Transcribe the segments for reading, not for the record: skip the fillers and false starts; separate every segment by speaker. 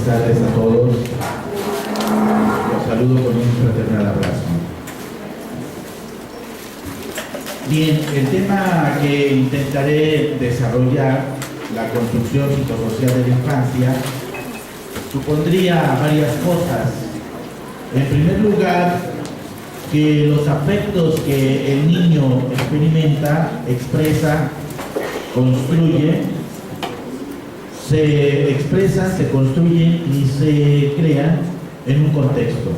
Speaker 1: Buenas tardes a todos. Los saludo con un fraternal abrazo. Bien, el tema que intentaré desarrollar, la construcción psicosocial de la infancia, supondría varias cosas. En primer lugar, que los afectos que el niño experimenta, expresa, construye, se expresan, se construyen y se crean en un contexto.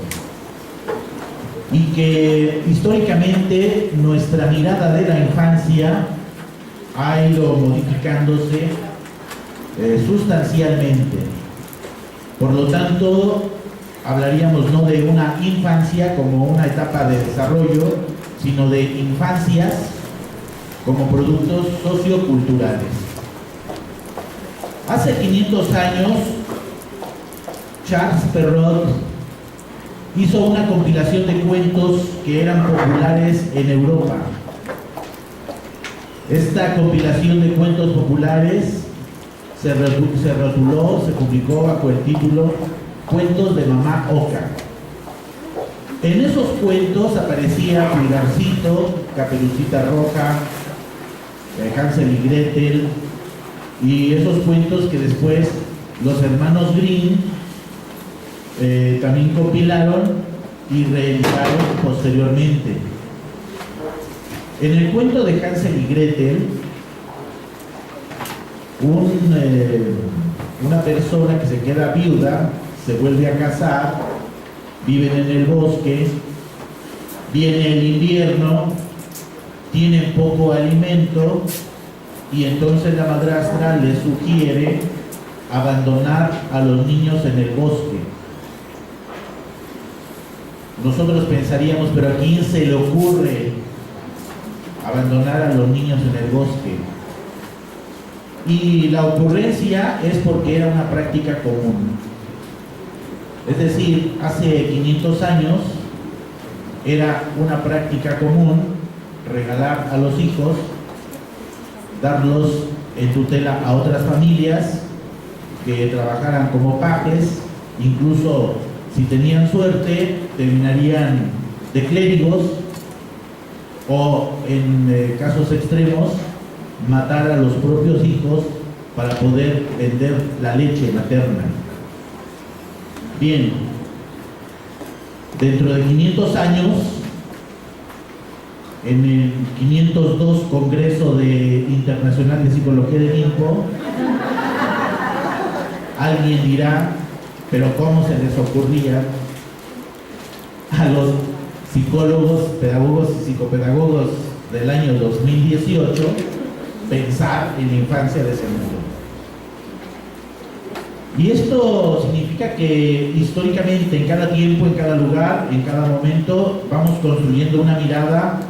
Speaker 1: Y que históricamente nuestra mirada de la infancia ha ido modificándose sustancialmente. Por lo tanto, hablaríamos no de una infancia como una etapa de desarrollo, sino de infancias como productos socioculturales. Hace 500 años, Charles Perrault hizo una compilación de cuentos que eran populares en Europa. Esta compilación de cuentos populares se rotuló, se publicó bajo el título Cuentos de Mamá Oca. En esos cuentos aparecía Pulgarcito, Caperucita Roja, Hansel y Gretel, y esos cuentos que después los hermanos Grimm también compilaron y reeditaron posteriormente. En el cuento de Hansel y Gretel, una persona que se queda viuda, se vuelve a casar, viven en el bosque, viene el invierno, tienen poco alimento, y entonces la madrastra le sugiere abandonar a los niños en el bosque. Nosotros pensaríamos, pero ¿a quién se le ocurre abandonar a los niños en el bosque? Y la ocurrencia es porque era una práctica común. Es decir, hace 500 años era una práctica común regalar a los hijos, darlos en tutela a otras familias que trabajaran como pajes, incluso si tenían suerte terminarían de clérigos, o en casos extremos matar a los propios hijos para poder vender la leche materna. Bien, dentro de 500 años, en el 502 Congreso Internacional de Psicología del INPO, alguien dirá, pero ¿cómo se les ocurría a los psicólogos, pedagogos y psicopedagogos del año 2018 pensar en la infancia de ese mundo? Y esto significa que históricamente, en cada tiempo, en cada lugar, en cada momento, vamos construyendo una mirada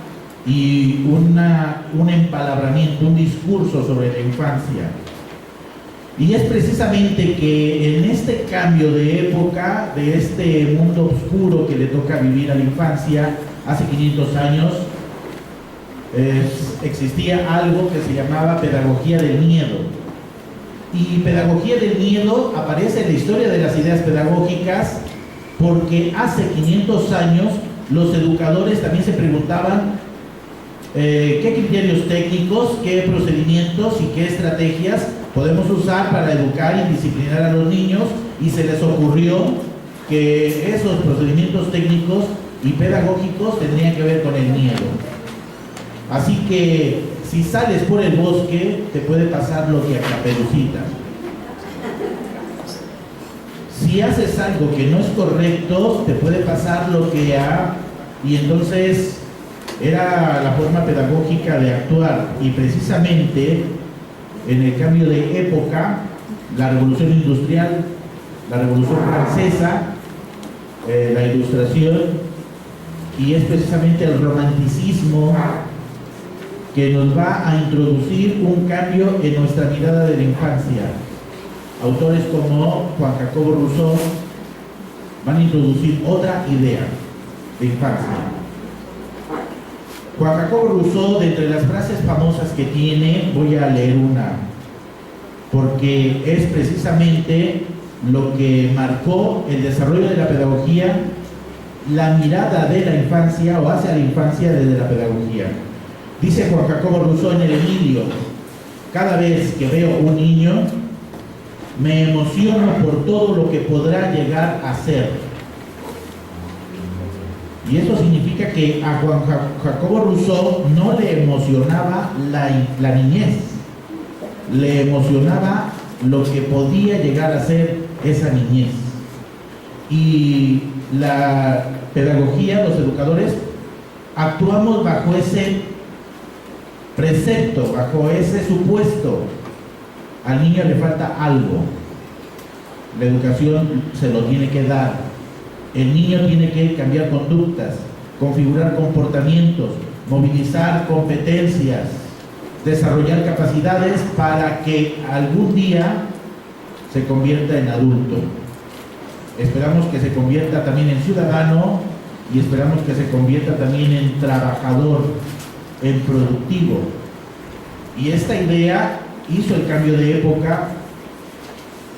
Speaker 1: y un empalabramiento, un discurso sobre la infancia. Y es precisamente que en este cambio de época, de este mundo oscuro que le toca vivir a la infancia, hace 500 años, existía algo que se llamaba pedagogía del miedo. Y pedagogía del miedo aparece en la historia de las ideas pedagógicas porque hace 500 años los educadores también se preguntaban qué criterios técnicos, qué procedimientos y qué estrategias podemos usar para educar y disciplinar a los niños, y se les ocurrió que esos procedimientos técnicos y pedagógicos tendrían que ver con el miedo. Así que si sales por el bosque te puede pasar lo que a Caperucita. Si haces algo que no es correcto te puede pasar lo que a... Y entonces era la forma pedagógica de actuar, y precisamente en el cambio de época, la revolución industrial, la revolución francesa, la ilustración, y es precisamente el romanticismo que nos va a introducir un cambio en nuestra mirada de la infancia. Autores como Juan Jacobo Rousseau van a introducir otra idea de infancia. Juan Jacobo Rousseau, de entre las frases famosas que tiene, voy a leer una, porque es precisamente lo que marcó el desarrollo de la pedagogía, la mirada de la infancia o hacia la infancia desde la pedagogía. Dice Juan Jacobo Rousseau en el Emilio: cada vez que veo un niño, me emociono por todo lo que podrá llegar a ser. Y eso significa que a Juan Jacobo Rousseau no le emocionaba la niñez, le emocionaba lo que podía llegar a ser esa niñez. Y la pedagogía, los educadores, actuamos bajo ese precepto, bajo ese supuesto. Al niño le falta algo, la educación se lo tiene que dar. El niño tiene que cambiar conductas, configurar comportamientos, movilizar competencias, desarrollar capacidades para que algún día se convierta en adulto. Esperamos que se convierta también en ciudadano y esperamos que se convierta también en trabajador, en productivo. Y esta idea hizo el cambio de época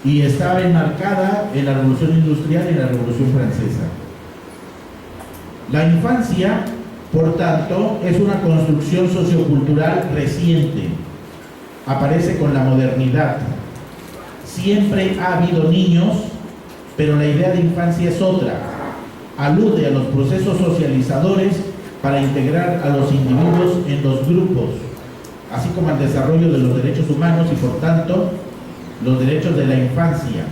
Speaker 1: y estaba enmarcada en la Revolución Industrial y en la Revolución Francesa. La infancia, por tanto, es una construcción sociocultural reciente. Aparece con la modernidad. Siempre ha habido niños, pero la idea de infancia es otra. Alude a los procesos socializadores para integrar a los individuos en los grupos, así como al desarrollo de los derechos humanos y, por tanto, los derechos de la infancia.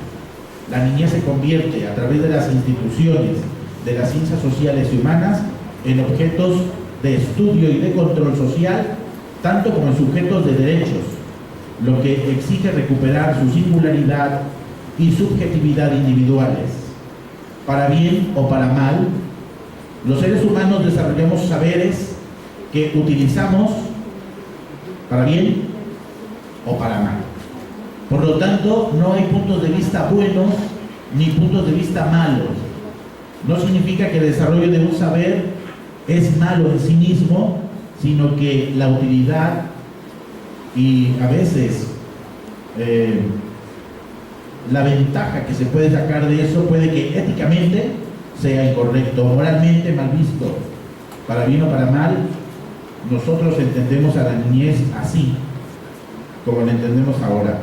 Speaker 1: La niñez se convierte, a través de las instituciones de las ciencias sociales y humanas, en objetos de estudio y de control social, tanto como en sujetos de derechos, lo que exige recuperar su singularidad y subjetividad individuales. Para bien o para mal, los seres humanos desarrollamos saberes que utilizamos para bien o para mal. Por lo tanto, no hay puntos de vista buenos ni puntos de vista malos. No significa que el desarrollo de un saber es malo en sí mismo, sino que la utilidad y a veces la ventaja que se puede sacar de eso puede que éticamente sea incorrecto, moralmente mal visto. Para bien o para mal, nosotros entendemos a la niñez así, como la entendemos ahora.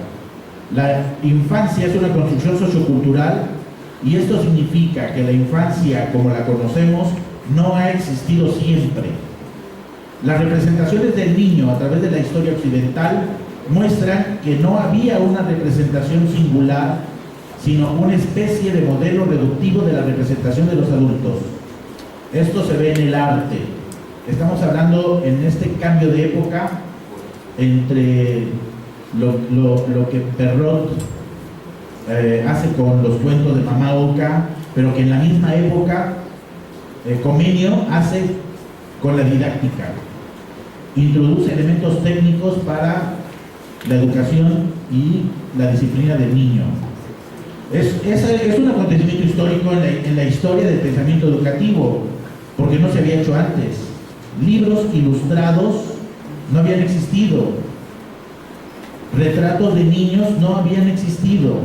Speaker 1: La infancia es una construcción sociocultural y esto significa que la infancia, como la conocemos, no ha existido siempre. Las representaciones del niño a través de la historia occidental muestran que no había una representación singular, sino una especie de modelo reductivo de la representación de los adultos. Esto se ve en el arte. Estamos hablando en este cambio de época entre lo que Perrault hace con los cuentos de Mamá Oca, pero que en la misma época Comenio hace con la didáctica. Introduce elementos técnicos para la educación y la disciplina del niño. Es un acontecimiento histórico en la historia del pensamiento educativo, porque no se había hecho antes. Libros ilustrados no habían existido. Retratos de niños no habían existido.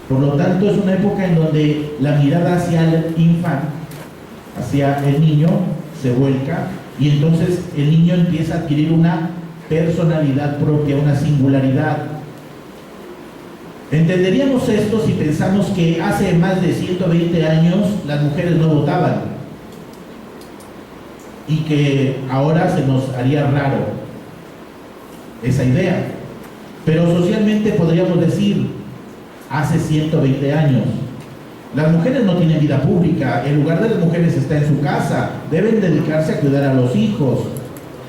Speaker 1: Por lo tanto, es una época en donde la mirada hacia el infante, hacia el niño, se vuelca y entonces el niño empieza a adquirir una personalidad propia, una singularidad. Entenderíamos esto si pensamos que hace más de 120 años las mujeres no votaban y que ahora se nos haría raro esa idea. Pero socialmente podríamos decir, hace 120 años, las mujeres no tienen vida pública, el lugar de las mujeres está en su casa, deben dedicarse a cuidar a los hijos,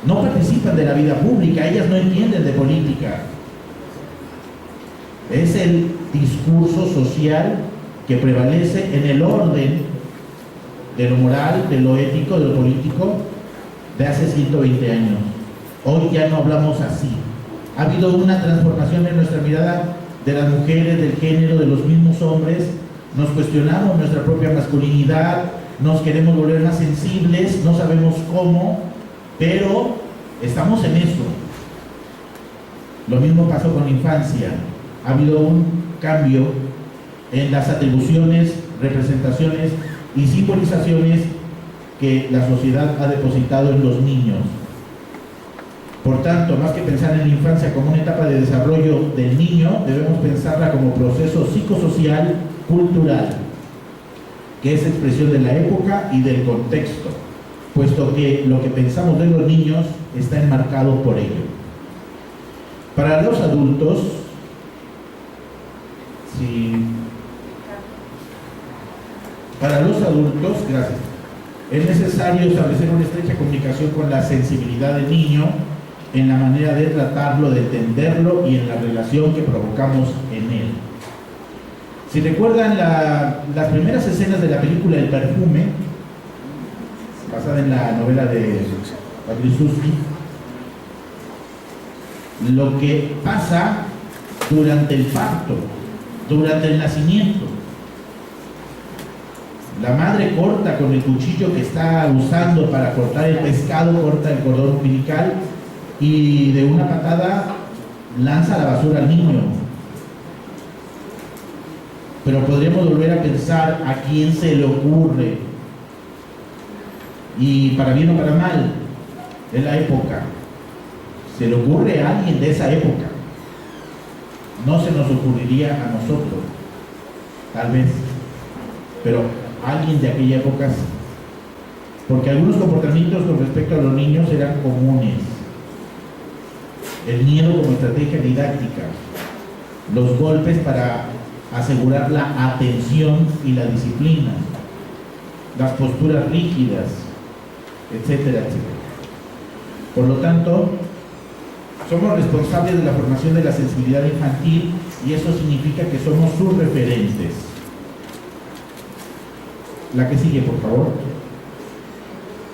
Speaker 1: no participan de la vida pública, ellas no entienden de política. Es el discurso social que prevalece en el orden de lo moral, de lo ético, de lo político de hace 120 años. Hoy ya no hablamos así. Ha habido una transformación en nuestra mirada de las mujeres, del género, de los mismos hombres. Nos cuestionamos nuestra propia masculinidad, nos queremos volver más sensibles, no sabemos cómo, pero estamos en eso. Lo mismo pasó con la infancia. Ha habido un cambio en las atribuciones, representaciones y simbolizaciones que la sociedad ha depositado en los niños. Por tanto, más que pensar en la infancia como una etapa de desarrollo del niño, debemos pensarla como proceso psicosocial, cultural, que es expresión de la época y del contexto, puesto que lo que pensamos de los niños está enmarcado por ello. Para los adultos, gracias, es necesario establecer una estrecha comunicación con la sensibilidad del niño en la manera de tratarlo, de entenderlo y en la relación que provocamos en él. Si recuerdan las primeras escenas de la película El perfume, basada en la novela de Pagliuca, lo que pasa durante el parto, durante el nacimiento. La madre corta con el cuchillo que está usando para cortar el pescado, corta el cordón umbilical y de una patada lanza la basura al niño. Pero podríamos volver a pensar a quién se le ocurre, y para bien o para mal, en la época, se le ocurre a alguien de esa época. No se nos ocurriría a nosotros, tal vez, pero alguien de aquella época sí. Porque algunos comportamientos con respecto a los niños eran comunes. El miedo como estrategia didáctica, los golpes para asegurar la atención y la disciplina, las posturas rígidas, etcétera, etcétera. Por lo tanto, somos responsables de la formación de la sensibilidad infantil y eso significa que somos sus referentes. La que sigue, por favor.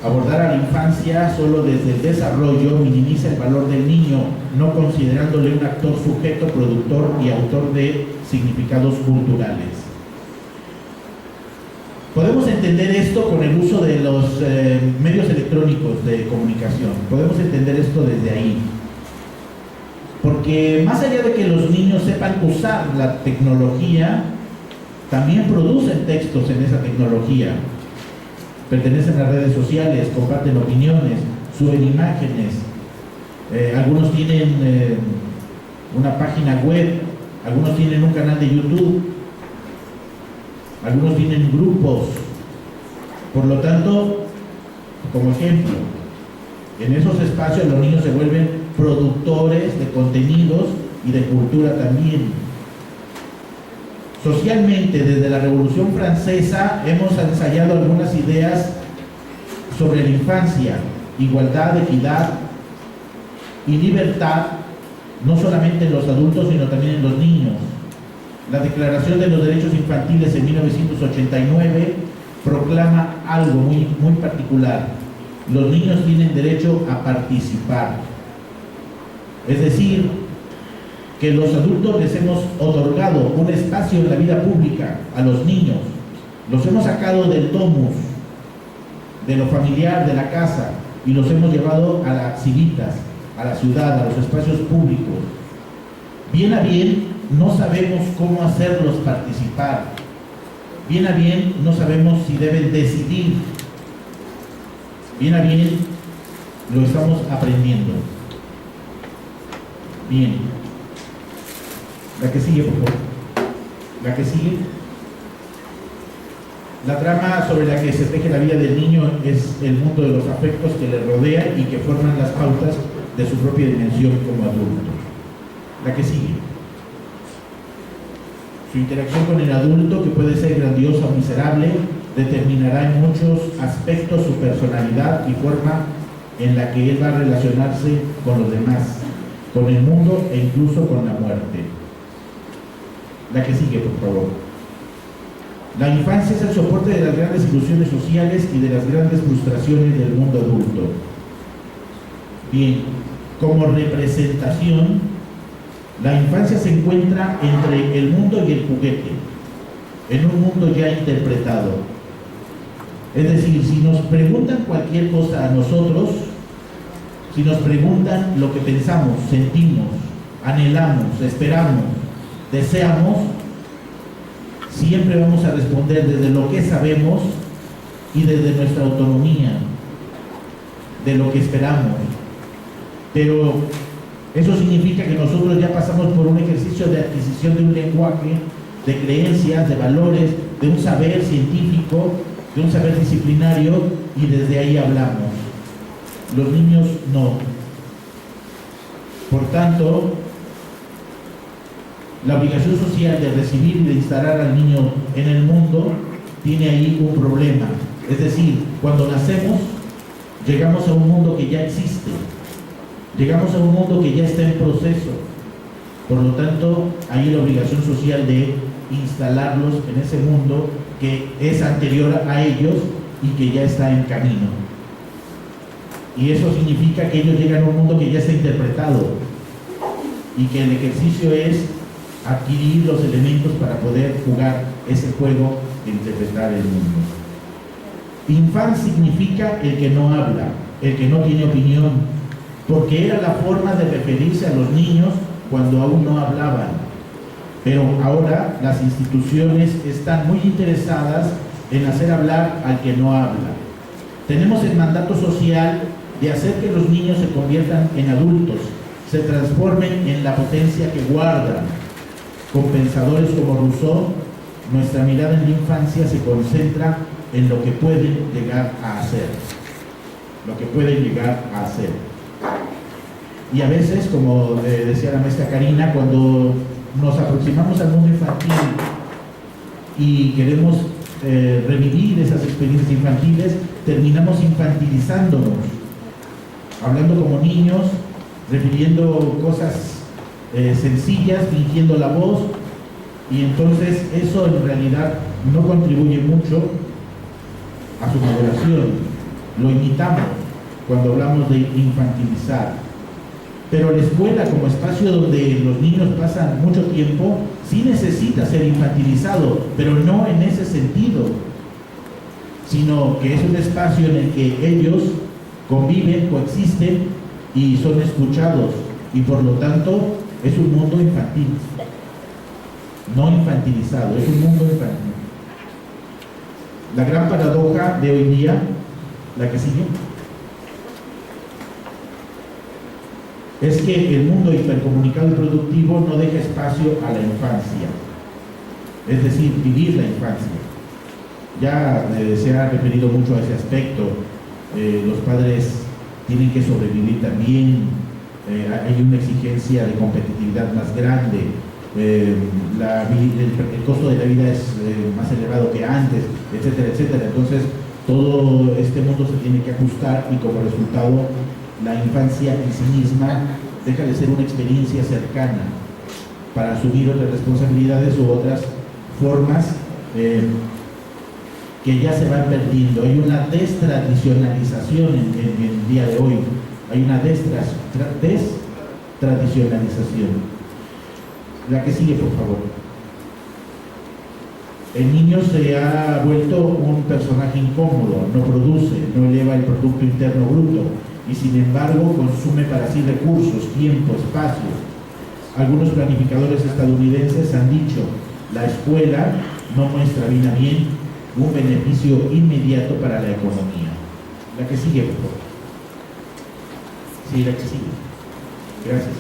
Speaker 1: Abordar a la infancia solo desde el desarrollo minimiza el valor del niño, no considerándole un actor sujeto, productor y autor de significados culturales. Podemos entender esto con el uso de los medios electrónicos de comunicación. Podemos entender esto desde ahí. Porque más allá de que los niños sepan usar la tecnología, también producen textos en esa tecnología. Pertenecen a redes sociales, comparten opiniones, suben imágenes. Algunos tienen una página web, algunos tienen un canal de YouTube, algunos tienen grupos. Por lo tanto, como ejemplo, en esos espacios los niños se vuelven productores de contenidos y de cultura también. Socialmente, desde la Revolución Francesa hemos ensayado algunas ideas sobre la infancia, igualdad, equidad y libertad, no solamente en los adultos, sino también en los niños. La Declaración de los Derechos Infantiles en 1989 proclama algo muy particular. Los niños tienen derecho a participar. Es decir, que los adultos les hemos otorgado un espacio en la vida pública a los niños. Los hemos sacado del domus, de lo familiar, de la casa, y los hemos llevado a las civitas, a la ciudad, a los espacios públicos. Bien a bien, no sabemos cómo hacerlos participar. Bien a bien, no sabemos si deben decidir. Bien a bien, lo estamos aprendiendo. Bien. La que sigue, por favor. La que sigue. La trama sobre la que se teje la vida del niño es el mundo de los afectos que le rodea y que forman las pautas de su propia dimensión como adulto. La que sigue. Su interacción con el adulto, que puede ser grandiosa o miserable, determinará en muchos aspectos su personalidad y forma en la que él va a relacionarse con los demás, con el mundo e incluso con la muerte. La que sigue, por favor. La infancia es el soporte de las grandes ilusiones sociales y de las grandes frustraciones del mundo adulto. Bien, como representación, la infancia se encuentra entre el mundo y el juguete, en un mundo ya interpretado. Es decir, si nos preguntan cualquier cosa a nosotros, si nos preguntan lo que pensamos, sentimos, anhelamos, esperamos, deseamos, siempre vamos a responder desde lo que sabemos y desde nuestra autonomía, de lo que esperamos. Pero eso significa que nosotros ya pasamos por un ejercicio de adquisición de un lenguaje, de creencias, de valores, de un saber científico, de un saber disciplinario, y desde ahí hablamos. Los niños no. Por tanto, la obligación social de recibir y de instalar al niño en el mundo tiene ahí un problema. Es decir, cuando nacemos, llegamos a un mundo que ya existe, llegamos a un mundo que ya está en proceso. Por lo tanto, hay la obligación social de instalarlos en ese mundo que es anterior a ellos y que ya está en camino. Y eso significa que ellos llegan a un mundo que ya está interpretado y que el ejercicio es adquirir los elementos para poder jugar ese juego de interpretar el mundo. Infant significa el que no habla, el que no tiene opinión, porque era la forma de referirse a los niños cuando aún no hablaban. Pero ahora las instituciones están muy interesadas en hacer hablar al que no habla. Tenemos el mandato social de hacer que los niños se conviertan en adultos, se transformen en la potencia que guardan. Con pensadores como Rousseau, nuestra mirada en la infancia se concentra en lo que pueden llegar a hacer. Lo que pueden llegar a hacer. Y a veces, como decía la maestra Karina, cuando nos aproximamos al mundo infantil y queremos revivir esas experiencias infantiles, terminamos infantilizándonos, hablando como niños, refiriendo cosas sencillas, fingiendo la voz, y entonces eso en realidad no contribuye mucho a su maduración. Lo imitamos cuando hablamos de infantilizar. Pero la escuela, como espacio donde los niños pasan mucho tiempo, sí necesita ser infantilizado, pero no en ese sentido, sino que es un espacio en el que ellos conviven, coexisten y son escuchados, y por lo tanto es un mundo infantil, no infantilizado, es un mundo infantil. La gran paradoja de hoy día, la que sigue, es que el mundo hipercomunicado y productivo no deja espacio a la infancia, es decir, vivir la infancia. Ya se ha referido mucho a ese aspecto. Los padres tienen que sobrevivir también, hay una exigencia de competitividad más grande, el costo de la vida es más elevado que antes, etcétera, etcétera. Entonces todo este mundo se tiene que ajustar, y como resultado la infancia en sí misma deja de ser una experiencia cercana para asumir otras responsabilidades u otras formas que ya se van perdiendo. Hay una destradicionalización en el día de hoy, hay una destradicionalización. La que sigue, por favor. El niño se ha vuelto un personaje incómodo, no produce, no eleva el Producto Interno Bruto, y sin embargo consume para sí recursos, tiempo, espacio. Algunos planificadores estadounidenses han dicho: la escuela no muestra bien a bien un beneficio inmediato para la economía. La que sigue, por favor. Sí, la que sigue. Gracias.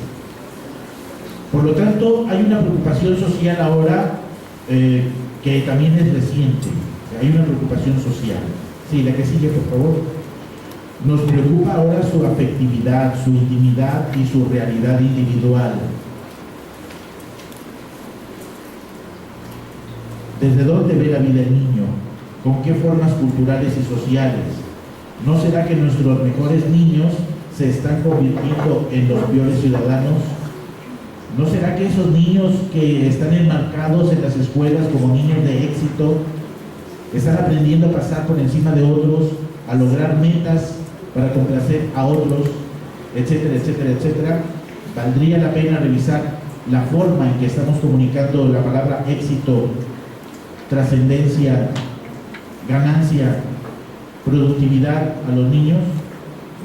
Speaker 1: Por lo tanto, hay una preocupación social ahora que también es reciente. Hay una preocupación social. Sí, la que sigue, por favor. Nos preocupa ahora su afectividad, su intimidad y su realidad individual. ¿Desde dónde ve la vida el niño? ¿Con qué formas culturales y sociales? ¿No será que nuestros mejores niños se están convirtiendo en los peores ciudadanos? ¿No será que esos niños que están enmarcados en las escuelas como niños de éxito están aprendiendo a pasar por encima de otros, a lograr metas para complacer a otros, etcétera, etcétera, etcétera? Valdría la pena revisar la forma en que estamos comunicando la palabra éxito, trascendencia, ganancia, productividad a los niños.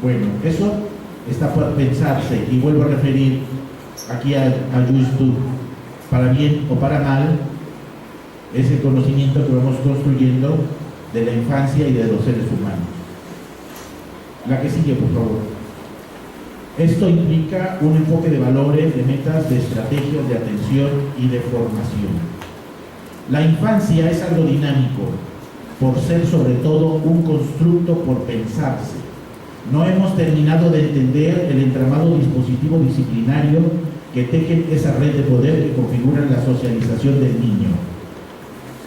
Speaker 1: Bueno, eso está por pensarse, y vuelvo a referir aquí a Jules Tour. Para bien o para mal, es el conocimiento que vamos construyendo de la infancia y de los seres humanos. La que sigue, por favor. Esto implica un enfoque de valores, de metas, de estrategias, de atención y de formación. La infancia es algo dinámico, por ser sobre todo un constructo por pensarse. No hemos terminado de entender el entramado dispositivo disciplinario que tejen esa red de poder que configura la socialización del niño.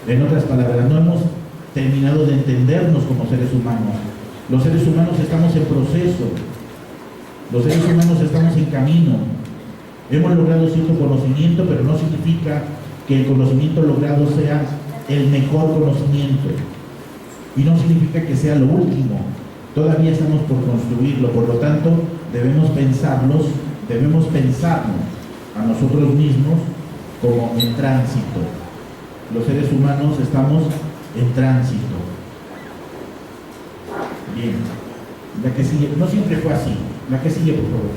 Speaker 1: En otras palabras, no hemos terminado de entendernos como seres humanos. Los seres humanos estamos en proceso. Los seres humanos estamos en camino. Hemos logrado cierto conocimiento, pero no significa que el conocimiento logrado sea el mejor conocimiento. Y no significa que sea lo último. Todavía estamos por construirlo. Por lo tanto, debemos pensarnos a nosotros mismos como en tránsito. Los seres humanos estamos en tránsito. Bien. La que sigue. No siempre fue así. La que sigue, por favor.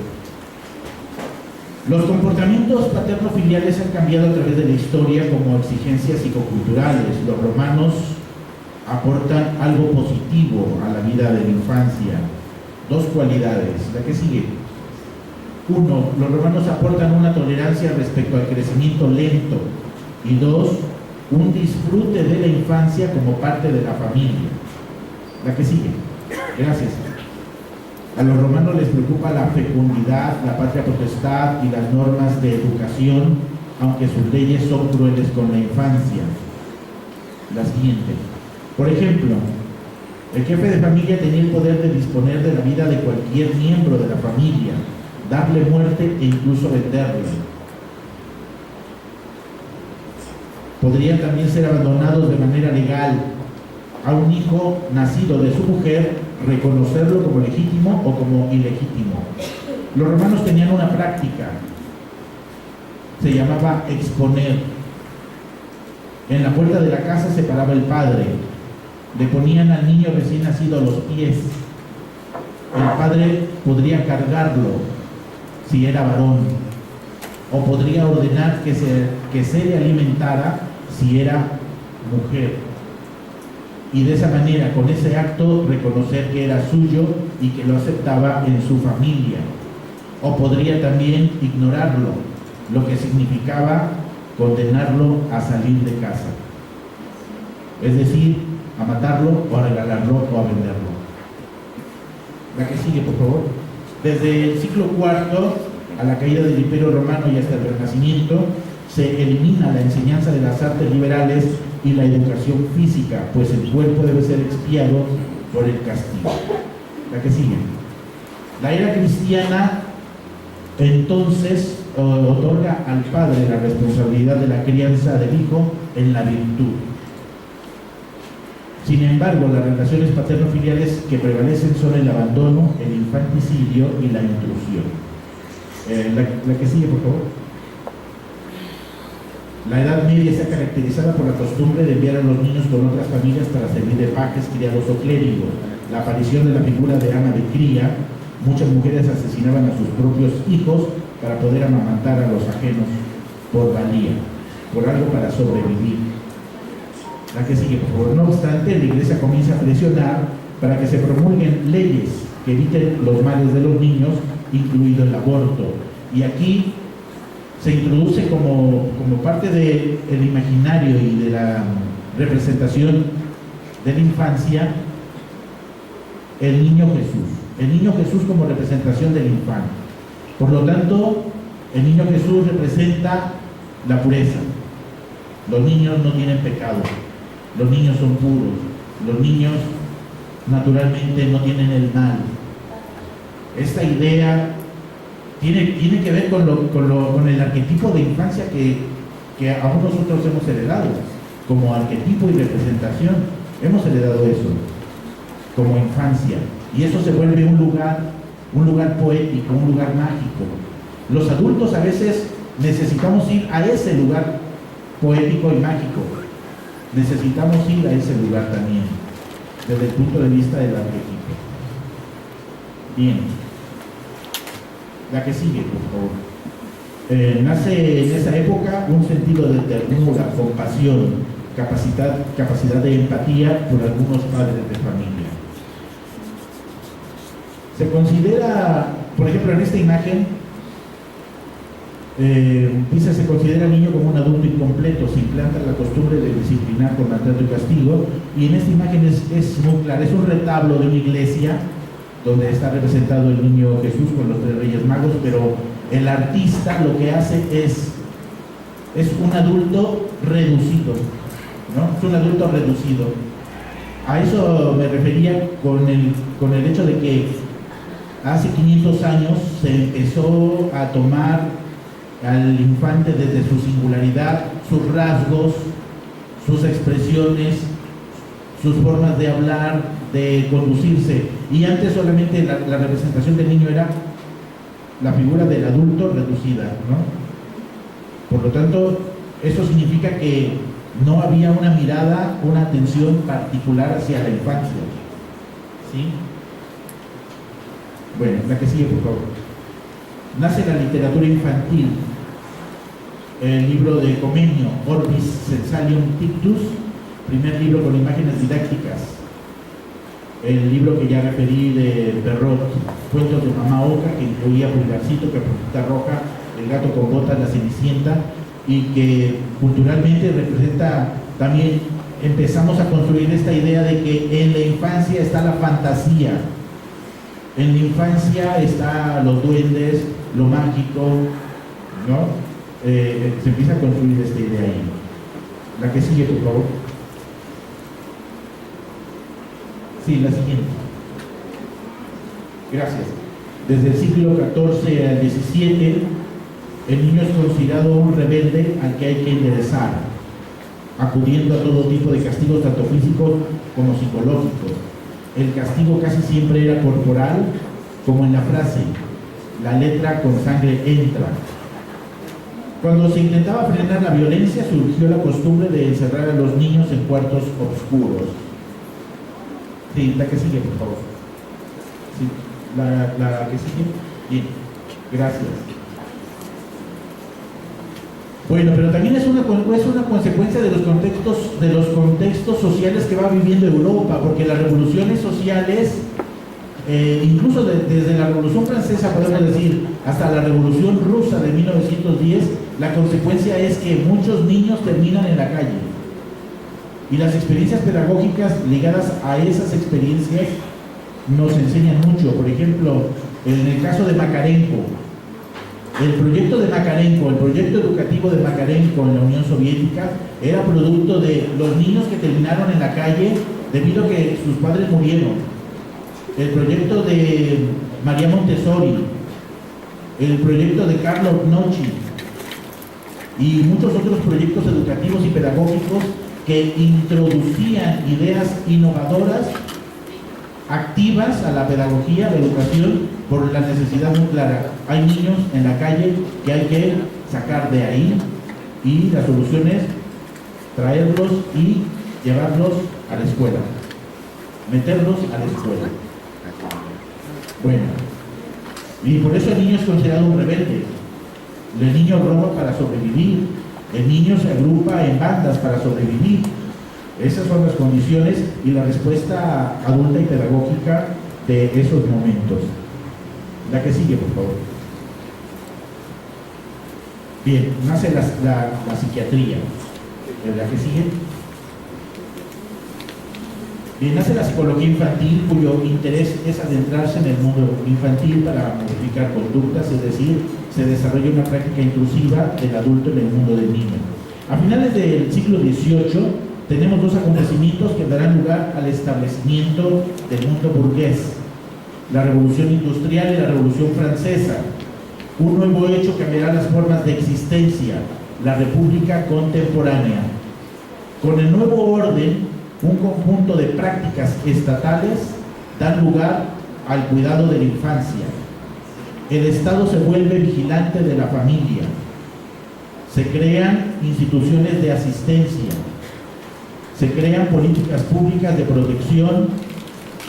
Speaker 1: Los comportamientos paterno-filiales han cambiado a través de la historia como exigencias psicoculturales. Los romanos aportan algo positivo a la vida de la infancia. Dos cualidades. La que sigue. Uno, los romanos aportan una tolerancia respecto al crecimiento lento. Y dos, un disfrute de la infancia como parte de la familia. La que sigue. Gracias. A los romanos les preocupa la fecundidad, la patria potestad y las normas de educación, aunque sus leyes son crueles con la infancia. La siguiente. Por ejemplo, el jefe de familia tenía el poder de disponer de la vida de cualquier miembro de la familia, darle muerte e incluso venderle. Podrían también ser abandonados de manera legal. A un hijo nacido de su mujer, reconocerlo como legítimo o como ilegítimo. Los romanos tenían una práctica, se llamaba exponer. En la puerta de la casa se paraba el padre, le ponían al niño recién nacido a los pies. El padre podría cargarlo si era varón, o podría ordenar que se le alimentara si era mujer. Y de esa manera, con ese acto, reconocer que era suyo y que lo aceptaba en su familia. O podría también ignorarlo, lo que significaba condenarlo a salir de casa. Es decir, a matarlo o a regalarlo o a venderlo. La que sigue, por favor. Desde el siglo IV a la caída del Imperio Romano y hasta el Renacimiento, se elimina la enseñanza de las artes liberales y la educación física, pues el cuerpo debe ser expiado por el castigo. La que sigue. La era cristiana entonces otorga al padre la responsabilidad de la crianza del hijo en la virtud. Sin embargo, las relaciones paterno-filiales que prevalecen son el abandono, el infanticidio y la intrusión. La que sigue, por favor. La Edad Media está caracterizada por la costumbre de enviar a los niños con otras familias para servir de pajes, criados o clérigos. La aparición de la figura de ama de cría, muchas mujeres asesinaban a sus propios hijos para poder amamantar a los ajenos por valía, por algo para sobrevivir. La que sigue, por favor. No obstante, la Iglesia comienza a presionar para que se promulguen leyes que eviten los males de los niños, incluido el aborto. Y aquí se introduce como parte del imaginario y de la representación de la infancia el niño Jesús. El niño Jesús como representación del infante. Por lo tanto, el niño Jesús representa la pureza. Los niños no tienen pecado. Los niños son puros. Los niños naturalmente no tienen el mal. Esta idea tiene que ver con el arquetipo de infancia que aún nosotros hemos heredado, como arquetipo y representación. Hemos heredado eso, como infancia. Y eso se vuelve un lugar poético, un lugar mágico. Los adultos a veces necesitamos ir a ese lugar poético y mágico. Necesitamos ir a ese lugar también, desde el punto de vista del arquetipo. Bien. La que sigue, por favor. Nace en esa época un sentido de ternura, compasión, capacidad de empatía por algunos padres de familia. Se considera, por ejemplo, en esta imagen, dice, se considera al niño como un adulto incompleto, se implanta la costumbre de disciplinar con maltrato y castigo, y en esta imagen es muy clara, es un retablo de una iglesia donde está representado el niño Jesús con los 3 Reyes Magos, pero el artista lo que hace es un adulto reducido, ¿no? Es un adulto reducido. A eso me refería con el hecho de que hace 500 años se empezó a tomar al infante desde su singularidad, sus rasgos, sus expresiones, sus formas de hablar, de conducirse, y antes solamente la representación del niño era la figura del adulto reducida, ¿no? Por lo tanto, eso significa que no había una mirada, una atención particular hacia la infancia, ¿sí? Bueno, la que sigue, por favor. Nace la literatura infantil. El libro de Comenio, Orbis Sensalium Pictus, primer libro con imágenes didácticas. El libro que ya referí de Perrot, Cuentos de Mamá Oca, que incluía Pulgarcito, Caperucita Roja, El gato con botas, La Cenicienta, y que culturalmente representa también, empezamos a construir esta idea de que en la infancia está la fantasía, en la infancia está los duendes, lo mágico, ¿no? Se empieza a construir esta idea ahí. La que sigue, por favor. Sí, la siguiente. Gracias. Desde el siglo XIV al XVII, el niño es considerado un rebelde al que hay que enderezar, acudiendo a todo tipo de castigos, tanto físicos como psicológicos. El castigo casi siempre era corporal, como en la frase, la letra con sangre entra. Cuando se intentaba frenar la violencia, surgió la costumbre de encerrar a los niños en cuartos oscuros. Sí, la que sigue, por favor. Sí, la que sigue. Bien, gracias. Bueno, pero también es una consecuencia de los contextos sociales que va viviendo Europa, porque las revoluciones sociales, incluso desde la Revolución Francesa, podemos decir, hasta la Revolución Rusa de 1910, la consecuencia es que muchos niños terminan en la calle. Y las experiencias pedagógicas ligadas a esas experiencias nos enseñan mucho. Por ejemplo, en el caso de Makarenko, el proyecto educativo de Makarenko en la Unión Soviética era producto de los niños que terminaron en la calle debido a que sus padres murieron. El proyecto de María Montessori, el proyecto de Carlo Gnocchi y muchos otros proyectos educativos y pedagógicos que introducían ideas innovadoras, activas a la pedagogía, a la educación, por la necesidad muy clara. Hay niños en la calle que hay que sacar de ahí, y la solución es traerlos y llevarlos a la escuela, meterlos a la escuela. Bueno, y por eso el niño es considerado un rebelde. El niño roba para sobrevivir, el niño se agrupa en bandas para sobrevivir. Esas son las condiciones y la respuesta adulta y pedagógica de esos momentos. La que sigue, por favor. Bien, nace la psiquiatría. La que sigue. Bien, nace la psicología infantil, cuyo interés es adentrarse en el mundo infantil para modificar conductas, es decir, se desarrolla una práctica intrusiva del adulto en el mundo del niño. A finales del siglo XVIII tenemos dos acontecimientos que darán lugar al establecimiento del mundo burgués: la Revolución Industrial y la Revolución Francesa. Un nuevo hecho cambiará las formas de existencia, la República contemporánea. Con el nuevo orden, un conjunto de prácticas estatales dan lugar al cuidado de la infancia. El Estado se vuelve vigilante de la familia. Se crean instituciones de asistencia. Se crean políticas públicas de protección,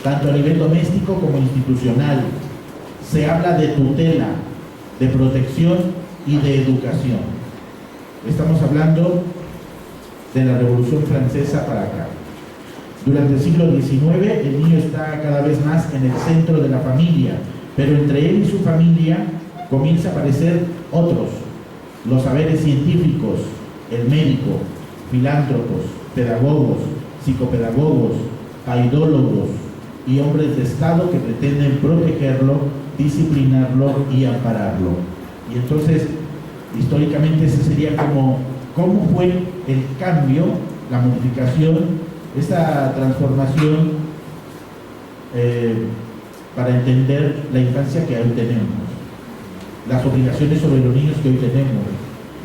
Speaker 1: tanto a nivel doméstico como institucional. Se habla de tutela, de protección y de educación. Estamos hablando de la Revolución Francesa para acá. Durante el siglo XIX, el niño está cada vez más en el centro de la familia, pero entre él y su familia comienza a aparecer otros, los saberes científicos, el médico, filántropos, pedagogos, psicopedagogos, paidólogos y hombres de Estado que pretenden protegerlo, disciplinarlo y ampararlo. Y entonces, históricamente, ese sería cómo fue el cambio, la modificación, esta transformación para entender la infancia que hoy tenemos, las obligaciones sobre los niños que hoy tenemos,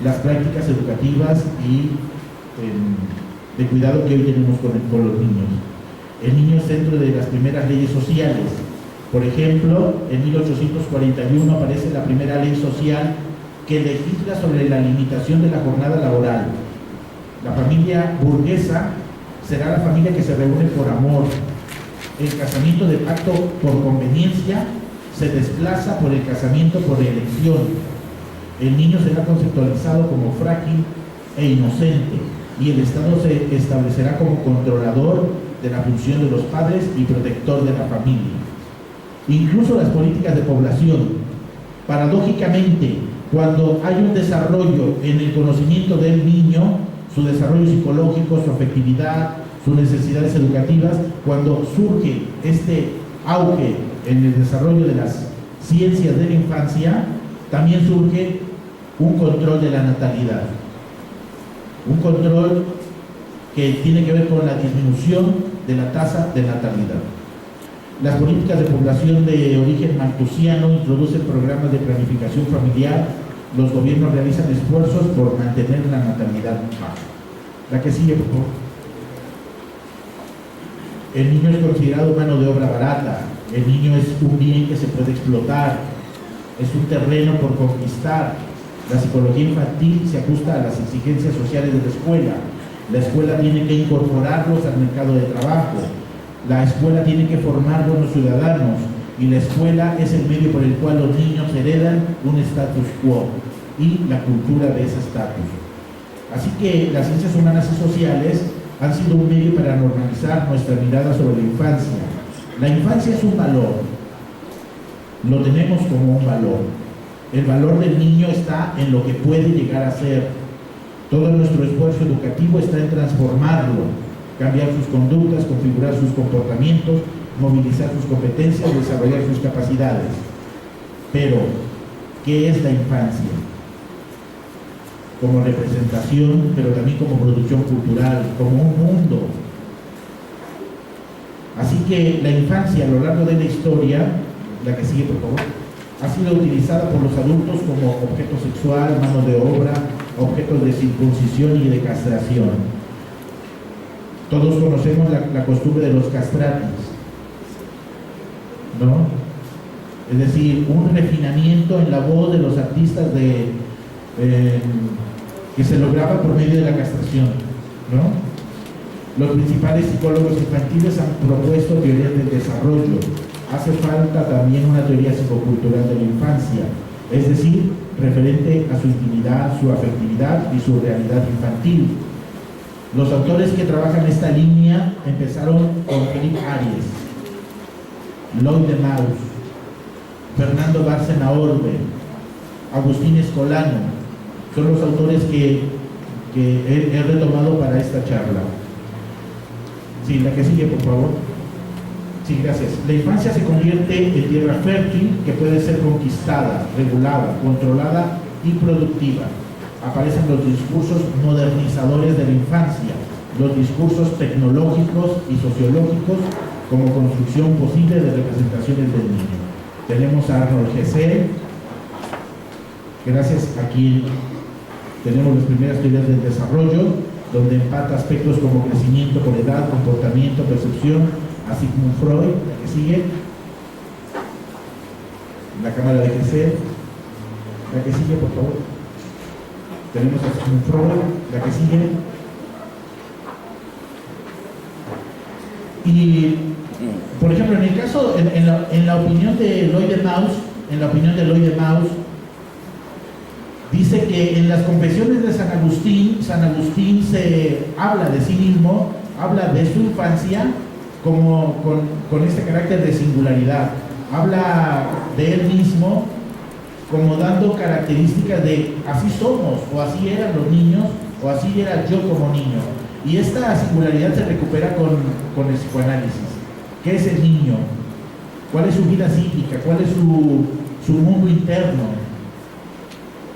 Speaker 1: las prácticas educativas y de cuidado que hoy tenemos con los niños. El niño es centro de las primeras leyes sociales. Por ejemplo, en 1841 aparece la primera ley social que legisla sobre la limitación de la jornada laboral. La familia burguesa será la familia que se reúne por amor. El casamiento de pacto por conveniencia se desplaza por el casamiento por elección. El niño será conceptualizado como frágil e inocente y el Estado se establecerá como controlador de la función de los padres y protector de la familia. Incluso las políticas de población. Paradójicamente, cuando hay un desarrollo en el conocimiento del niño, su desarrollo psicológico, su afectividad, sus necesidades educativas, cuando surge este auge en el desarrollo de las ciencias de la infancia, también surge un control de la natalidad. Un control que tiene que ver con la disminución de la tasa de natalidad. Las políticas de población de origen malthusiano introducen programas de planificación familiar. Los gobiernos realizan esfuerzos por mantener la natalidad baja. La que sigue, por favor. El niño es considerado mano de obra barata. El niño es un bien que se puede explotar. Es un terreno por conquistar. La psicología infantil se ajusta a las exigencias sociales de la escuela. La escuela tiene que incorporarlos al mercado de trabajo. La escuela tiene que formar buenos ciudadanos. Y la escuela es el medio por el cual los niños heredan un status quo y la cultura de ese status. Así que las ciencias humanas y sociales han sido un medio para normalizar nuestra mirada sobre la infancia. La infancia es un valor. Lo tenemos como un valor. El valor del niño está en lo que puede llegar a ser. Todo nuestro esfuerzo educativo está en transformarlo, cambiar sus conductas, configurar sus comportamientos, movilizar sus competencias, desarrollar sus capacidades. Pero, ¿qué es la infancia? Como representación, pero también como producción cultural, como un mundo. Así que la infancia a lo largo de la historia, la que sigue por favor, ha sido utilizada por los adultos como objeto sexual, mano de obra, objetos de circuncisión y de castración. Todos conocemos la costumbre de los castratis, ¿no? Es decir, un refinamiento en la voz de los artistas que se lograba por medio de la castración, ¿no? Los principales psicólogos infantiles han propuesto teorías del desarrollo. Hace falta también una teoría psicocultural de la infancia, es decir, referente a su intimidad, su afectividad y su realidad infantil. Los autores que trabajan esta línea empezaron con Philippe Ariès, Lloyd de Maus, Fernando Bárcena Orbe, Agustín Escolano. Son los autores que he retomado para esta charla. Sí, la que sigue, por favor. Sí, gracias. La infancia se convierte en tierra fértil que puede ser conquistada, regulada, controlada y productiva. Aparecen los discursos modernizadores de la infancia, los discursos tecnológicos y sociológicos como construcción posible de representaciones del niño. Tenemos a Arnold Gesell, gracias a quien tenemos las primeras teorías del desarrollo, donde empata aspectos como crecimiento por edad, comportamiento, percepción, a Sigmund Freud, la que sigue, la cámara de Gesell, la que sigue, por favor. Tenemos a Sigmund Freud, la que sigue. Y, por ejemplo, en el caso, en la opinión de Lloyd de Maus, dice que en las confesiones de San Agustín se habla de sí mismo, habla de su infancia como con este carácter de singularidad, habla de él mismo como dando características de así somos, o así eran los niños, o así era yo como niño. Y esta singularidad se recupera con el psicoanálisis. ¿Qué es el niño? ¿Cuál es su vida psíquica? ¿Cuál es su mundo interno?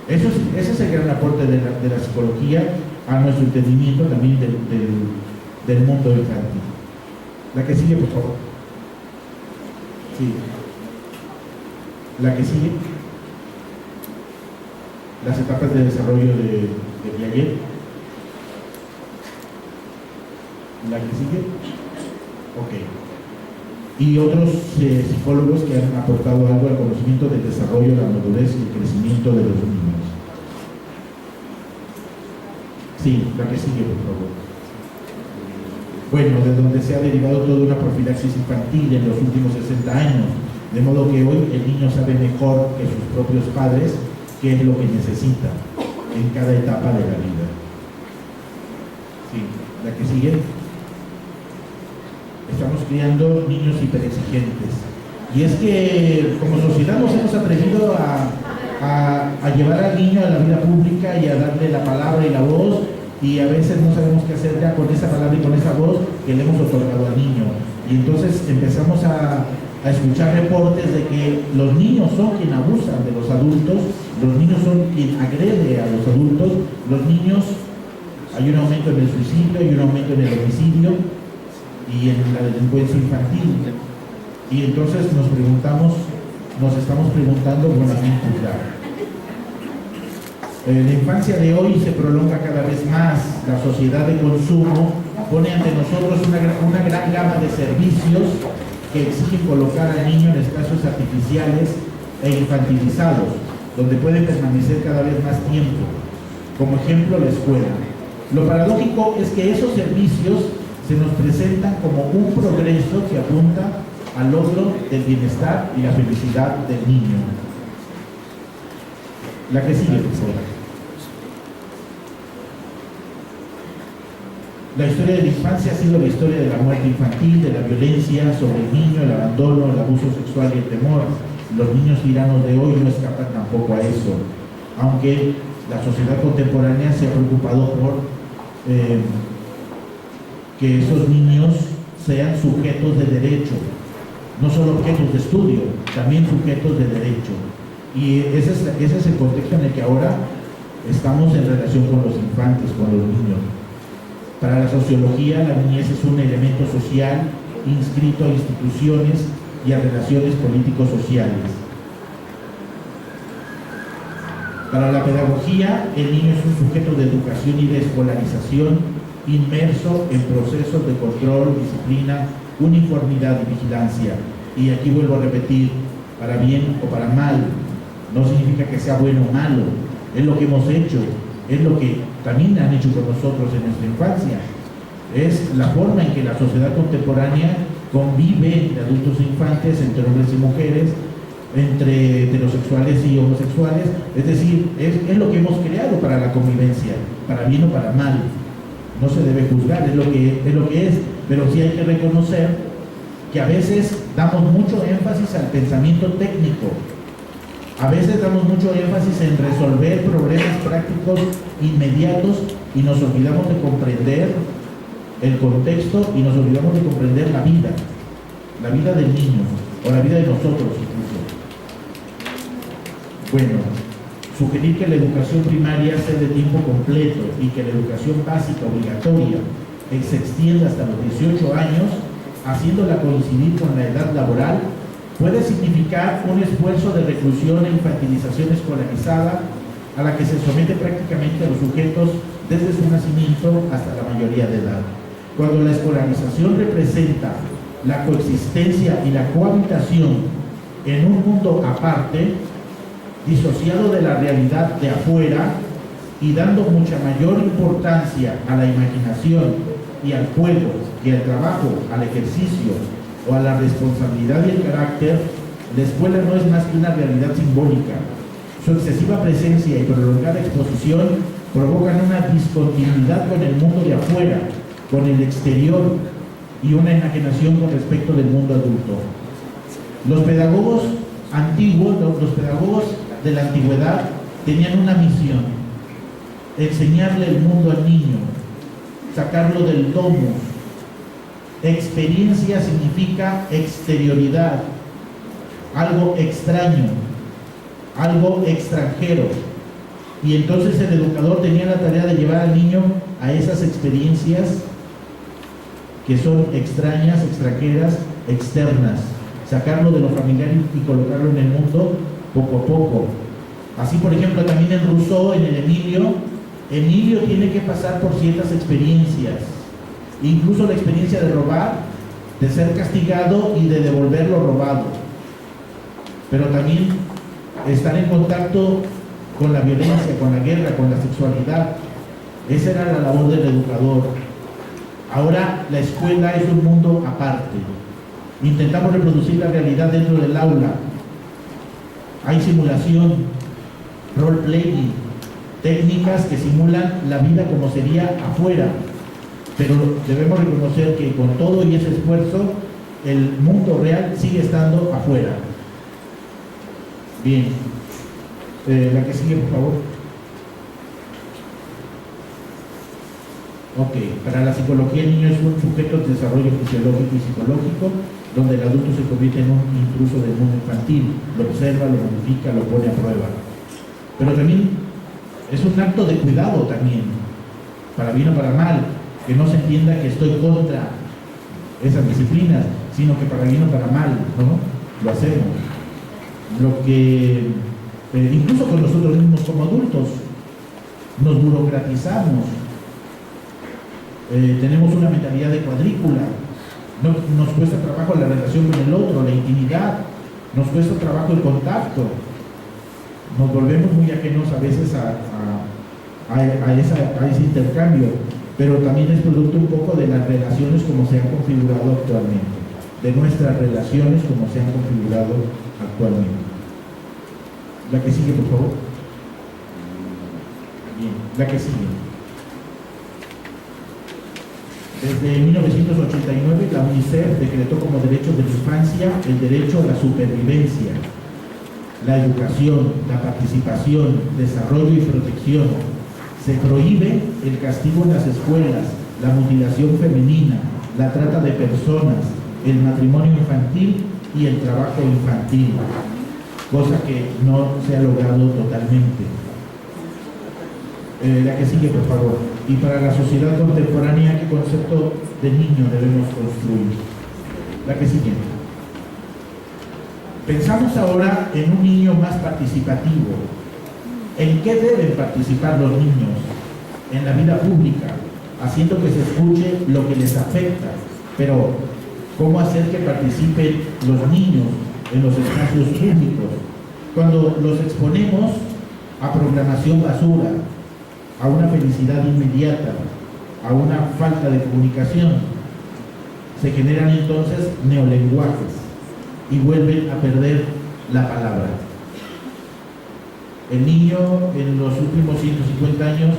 Speaker 1: Ese es el gran aporte de la psicología a nuestro entendimiento también del mundo infantil. La que sigue, por favor. Sí. La que sigue. Las etapas de desarrollo de Piaget. La que sigue. Ok. Y otros psicólogos que han aportado algo al conocimiento del desarrollo, la madurez y el crecimiento de los niños. Sí, la que sigue, por favor. Bueno, de donde se ha derivado toda una profilaxis infantil en los últimos 60 años, de modo que hoy el niño sabe mejor que sus propios padres qué es lo que necesita en cada etapa de la vida. Sí, la que sigue. Estamos criando niños hiperexigentes. Y es que como sociedad nos hemos atrevido a llevar al niño a la vida pública y a darle la palabra y la voz, y a veces no sabemos qué hacer ya con esa palabra y con esa voz que le hemos otorgado al niño. Y entonces empezamos a escuchar reportes de que los niños son quienes abusan de los adultos, los niños son quien agrede a los adultos, los niños, hay un aumento en el suicidio, hay un aumento en el homicidio y en la delincuencia infantil. Y entonces nos estamos preguntando, bueno, ¿a quién juzgar? La infancia de hoy se prolonga cada vez más. La sociedad de consumo pone ante nosotros una gran gama de servicios que exigen colocar al niño en espacios artificiales e infantilizados, donde pueden permanecer cada vez más tiempo. Como ejemplo, la escuela. Lo paradójico es que esos servicios se nos presentan como un progreso que apunta al logro del bienestar y la felicidad del niño. La que sigue, por favor. La historia de la infancia ha sido la historia de la muerte infantil, de la violencia sobre el niño, el abandono, el abuso sexual y el temor. Los niños tiranos de hoy no escapan tampoco a eso, aunque la sociedad contemporánea se ha preocupado por que esos niños sean sujetos de derecho, no solo objetos de estudio, también sujetos de derecho. Y ese es el contexto en el que ahora estamos en relación con los infantes, con los niños. Para la sociología, la niñez es un elemento social inscrito a instituciones y a relaciones político-sociales. Para la pedagogía, el niño es un sujeto de educación y de escolarización inmerso en procesos de control, disciplina, uniformidad y vigilancia. Y aquí vuelvo a repetir, para bien o para mal, no significa que sea bueno o malo, es lo que hemos hecho, es lo que también han hecho con nosotros en nuestra infancia. Es la forma en que la sociedad contemporánea convive de adultos e infantes, entre hombres y mujeres, entre heterosexuales y homosexuales, es decir, es lo que hemos creado para la convivencia, para bien o para mal. No se debe juzgar, es lo que es, pero sí hay que reconocer que a veces damos mucho énfasis al pensamiento técnico, a veces damos mucho énfasis en resolver problemas prácticos inmediatos y nos olvidamos de comprender el contexto y nos olvidamos de comprender la vida del niño o la vida de nosotros incluso. Bueno, sugerir que la educación primaria sea de tiempo completo y que la educación básica obligatoria se extienda hasta los 18 años, haciéndola coincidir con la edad laboral, puede significar un esfuerzo de reclusión e infantilización escolarizada a la que se somete prácticamente a los sujetos desde su nacimiento hasta la mayoría de edad. Cuando la escolarización representa la coexistencia y la cohabitación en un mundo aparte, disociado de la realidad de afuera y dando mucha mayor importancia a la imaginación y al juego y al trabajo, al ejercicio o a la responsabilidad y el carácter, la escuela no es más que una realidad simbólica, Su excesiva presencia y prolongada exposición provocan una discontinuidad con el mundo de afuera, con el exterior, y una enajenación con respecto del mundo adulto. Los pedagogos antiguos, los pedagogos de la antigüedad, tenían una misión: enseñarle el mundo al niño, sacarlo del domo. Experiencia significa exterioridad, algo extraño, algo extranjero. Y entonces el educador tenía la tarea de llevar al niño a esas experiencias que son extrañas, extranjeras, externas, sacarlo de lo familiar y colocarlo en el mundo poco a poco. Así, por ejemplo, también en Rousseau, en el Emilio tiene que pasar por ciertas experiencias, incluso la experiencia de robar, de ser castigado y de devolver lo robado, pero también estar en contacto con la violencia, con la guerra, con la sexualidad. Esa era la labor del educador. Ahora la escuela es un mundo aparte. Intentamos reproducir la realidad dentro del aula. Hay simulación, role-playing, técnicas que simulan la vida como sería afuera. Pero debemos reconocer que con todo y ese esfuerzo, el mundo real sigue estando afuera. Bien. La que sigue, por favor. Ok, para la psicología el niño es un sujeto de desarrollo fisiológico y psicológico, donde el adulto se convierte en un intruso del mundo infantil, lo observa, lo modifica, lo pone a prueba. Pero también es un acto de cuidado también, para bien o para mal, que no se entienda que estoy contra esas disciplinas, sino que para bien o para mal, ¿no? Lo hacemos. Lo que, incluso con nosotros mismos como adultos, nos burocratizamos. Tenemos una mentalidad de cuadrícula, nos cuesta trabajo la relación con el otro, la intimidad, nos cuesta trabajo el contacto, nos volvemos muy ajenos a veces a ese intercambio, pero también es producto un poco de las relaciones como se han configurado actualmente, de nuestras relaciones como se han configurado actualmente. La que sigue, por favor. Bien, la que sigue. Desde 1989, la UNICEF decretó como derecho de la infancia el derecho a la supervivencia, la educación, la participación, desarrollo y protección. Se prohíbe el castigo en las escuelas, la mutilación femenina, la trata de personas, el matrimonio infantil y el trabajo infantil, cosa que no se ha logrado totalmente. La que sigue, por favor. Y para la sociedad contemporánea, ¿qué concepto de niño debemos construir? La que sigue. Pensamos ahora en un niño más participativo. ¿En qué deben participar los niños? En la vida pública, haciendo que se escuche lo que les afecta. Pero, ¿cómo hacer que participen los niños en los espacios públicos? Cuando los exponemos a programación basura, a una felicidad inmediata, a una falta de comunicación, se generan entonces neolenguajes y vuelven a perder la palabra. El niño, en los últimos 150 años,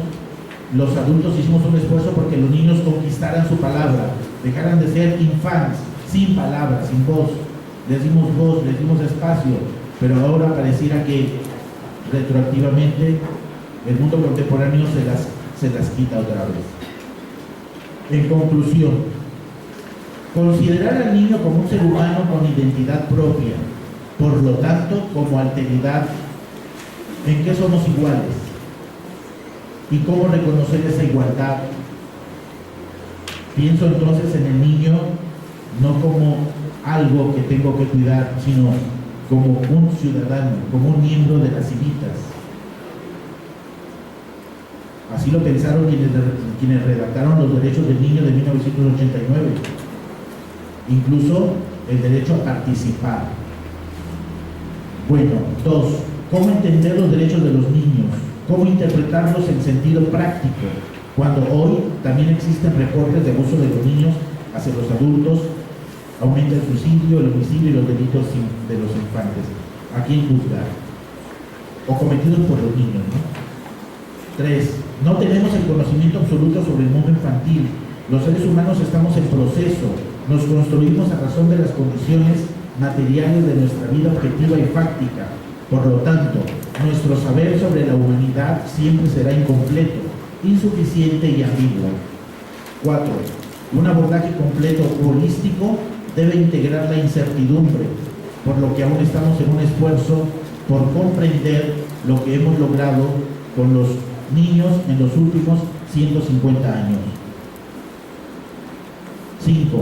Speaker 1: los adultos hicimos un esfuerzo porque los niños conquistaran su palabra, dejaran de ser infants, sin palabra, sin voz. Les dimos voz, les dimos espacio, pero ahora pareciera que retroactivamente el mundo contemporáneo se las quita otra vez. En conclusión, considerar al niño como un ser humano con identidad propia, por lo tanto como alteridad, en qué somos iguales y cómo reconocer esa igualdad. Pienso entonces en el niño no como algo que tengo que cuidar, sino como un ciudadano, como un miembro de las civitas. Así lo pensaron quienes redactaron los derechos del niño de 1989. Incluso el derecho a participar. Bueno, 2. ¿Cómo entender los derechos de los niños? ¿Cómo interpretarlos en sentido práctico? Cuando hoy también existen reportes de abuso de los niños hacia los adultos, aumenta el suicidio, el homicidio y los delitos de los infantes. ¿A quién juzgar? o cometidos por los niños, ¿no? 3. No tenemos el conocimiento absoluto sobre el mundo infantil. Los seres humanos estamos en proceso, nos construimos a razón de las condiciones materiales de nuestra vida objetiva y fáctica. Por lo tanto, nuestro saber sobre la humanidad siempre será incompleto, insuficiente y ambiguo. 4. Un abordaje completo holístico debe integrar la incertidumbre, por lo que aún estamos en un esfuerzo por comprender lo que hemos logrado con los niños en los últimos 150 años. 5.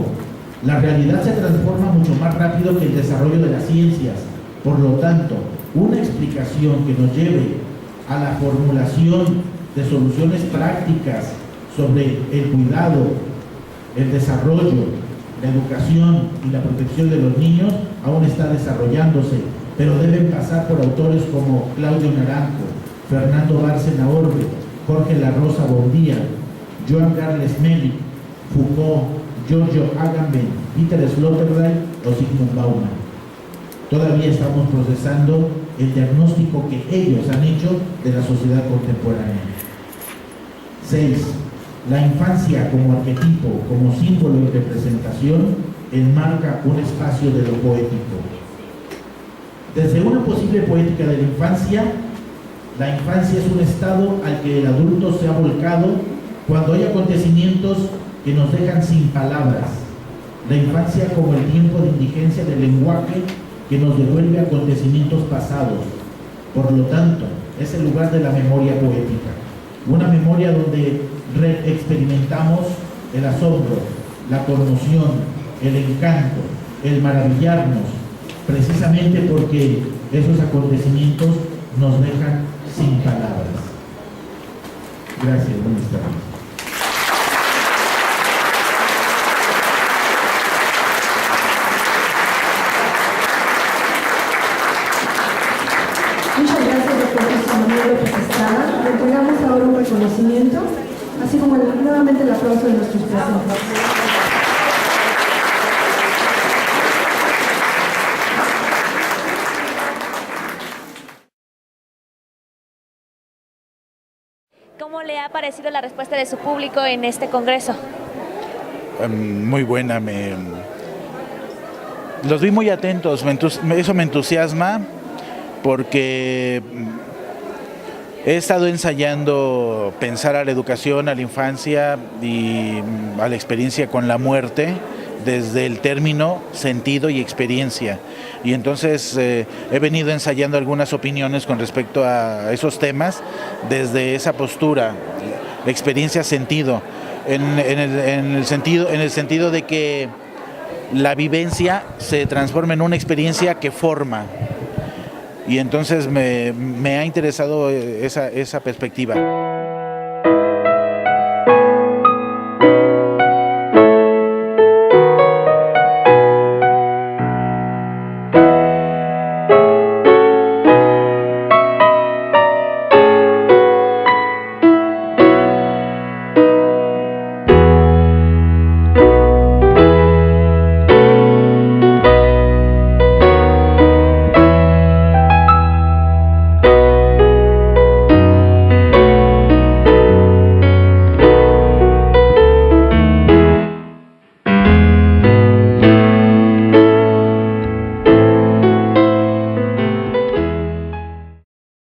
Speaker 1: La realidad se transforma mucho más rápido que el desarrollo de las ciencias. Por lo tanto, una explicación que nos lleve a la formulación de soluciones prácticas sobre el cuidado, el desarrollo, la educación y la protección de los niños aún está desarrollándose, pero deben pasar por autores como Claudio Naranjo, Fernando Bárcena Orbe, Jorge La Rosa Bondía, Joan Carles Meli, Foucault, Giorgio Agamben, Peter Sloterdijk o Zygmunt Bauman. Todavía estamos procesando el diagnóstico que ellos han hecho de la sociedad contemporánea. 6. La infancia como arquetipo, como símbolo y representación, enmarca un espacio de lo poético. Desde una posible poética de la infancia es un estado al que el adulto se ha volcado cuando hay acontecimientos que nos dejan sin palabras. La infancia como el tiempo de indigencia del lenguaje que nos devuelve acontecimientos pasados. Por lo tanto, es el lugar de la memoria poética. Una memoria donde experimentamos el asombro, la conmoción, el encanto, el maravillarnos, precisamente porque esos acontecimientos nos dejan sin palabras. Gracias, buenas tardes.
Speaker 2: Muchas gracias, doctor José Manuel López Estrada. Le entregamos ahora un reconocimiento, así como nuevamente el aplauso de nuestros presentes.
Speaker 3: ¿Cómo le ha parecido la respuesta de su público en este congreso?
Speaker 4: Muy buena, los vi muy atentos, eso me entusiasma porque he estado ensayando pensar a la educación, a la infancia y a la experiencia con la muerte desde el término sentido y experiencia. Y entonces he venido ensayando algunas opiniones con respecto a esos temas desde esa postura, experiencia sentido, en el sentido de que la vivencia se transforma en una experiencia que forma. Y entonces me ha interesado esa perspectiva.